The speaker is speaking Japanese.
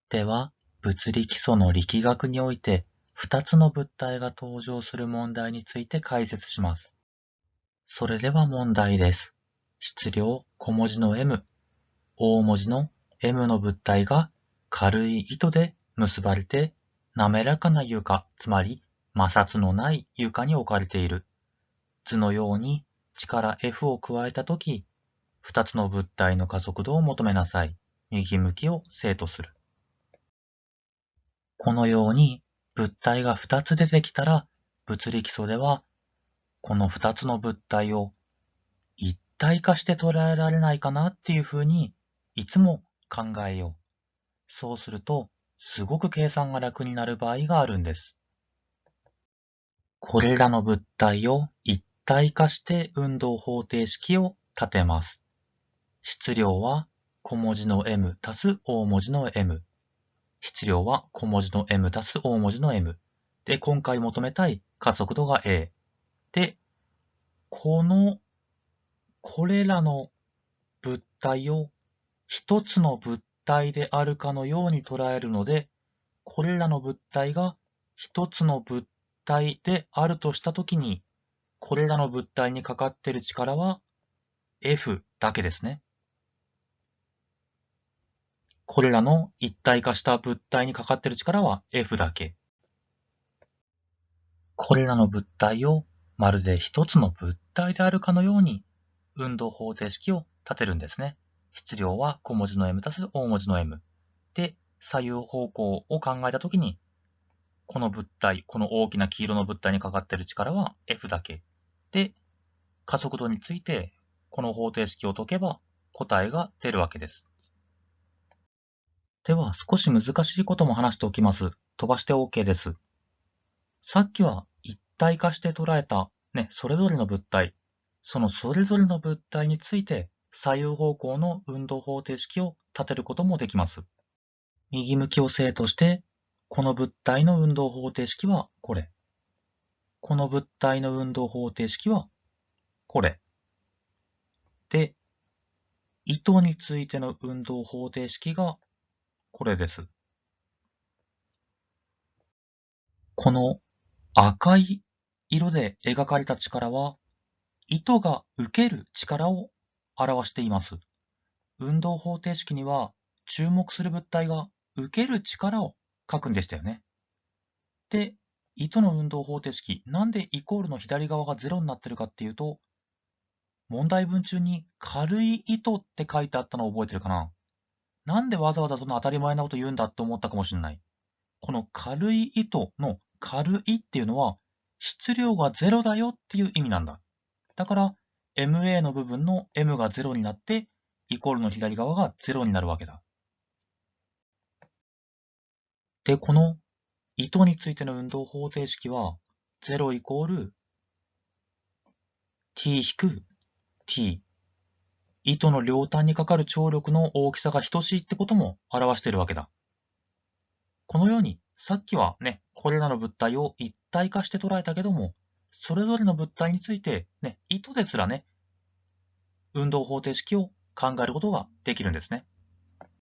では、物理基礎の力学において、2つの物体が登場する問題について解説します。それでは問題です。質量小文字の m、大文字の m の物体が軽い糸で結ばれて、滑らかな床、つまり摩擦のない床に置かれている。図のように力 F を加えたとき、2つの物体の加速度を求めなさい。右向きを正とする。このように物体が2つ出てきたら、物理基礎では、この2つの物体を一体化して捉えられないかなっていうふうに、いつも考えよう。そうすると、すごく計算が楽になる場合があるんです。これらの物体を一体化して運動方程式を立てます。質量は小文字の m 足す大文字の m。質量は小文字の m 足す大文字の m。で、今回求めたい加速度が a。で、これらの物体を一つの物体であるかのように捉えるので、これらの物体が一つの物体であるとしたときに、これらの物体にかかっている力は F だけですね。これらの一体化した物体にかかっている力は F だけ。これらの物体をまるで一つの物体であるかのように運動方程式を立てるんですね。質量は小文字の m 足す大文字の m。で、左右方向を考えたときに、この物体、この大きな黄色の物体にかかっている力は F だけ。で、加速度について、この方程式を解けば答えが出るわけです。では、少し難しいことも話しておきます。飛ばして OK です。さっきは一体化して捉えた、それぞれの物体、そのそれぞれの物体について左右方向の運動方程式を立てることもできます。右向きを正として、この物体の運動方程式はこれ。この物体の運動方程式はこれ。で、糸についての運動方程式がこれです。この赤い色で描かれた力は、糸が受ける力を表しています。運動方程式には注目する物体が受ける力を書くんでしたよね。で、糸の運動方程式、なんでイコールの左側が0になってるかっていうと、問題文中に軽い糸って書いてあったのを覚えてるかな？なんでわざわざその当たり前なこと言うんだって思ったかもしれない。この軽い糸の軽いっていうのは、質量が0だよっていう意味なんだ。だから、MA の部分の M が0になって、イコールの左側が0になるわけだ。で、この糸についての運動方程式は、0イコール T-T。糸の両端にかかる張力の大きさが等しいってことも表しているわけだ。このように、さっきはこれらの物体を一体化して捉えたけども、それぞれの物体について糸ですら運動方程式を考えることができるんですね。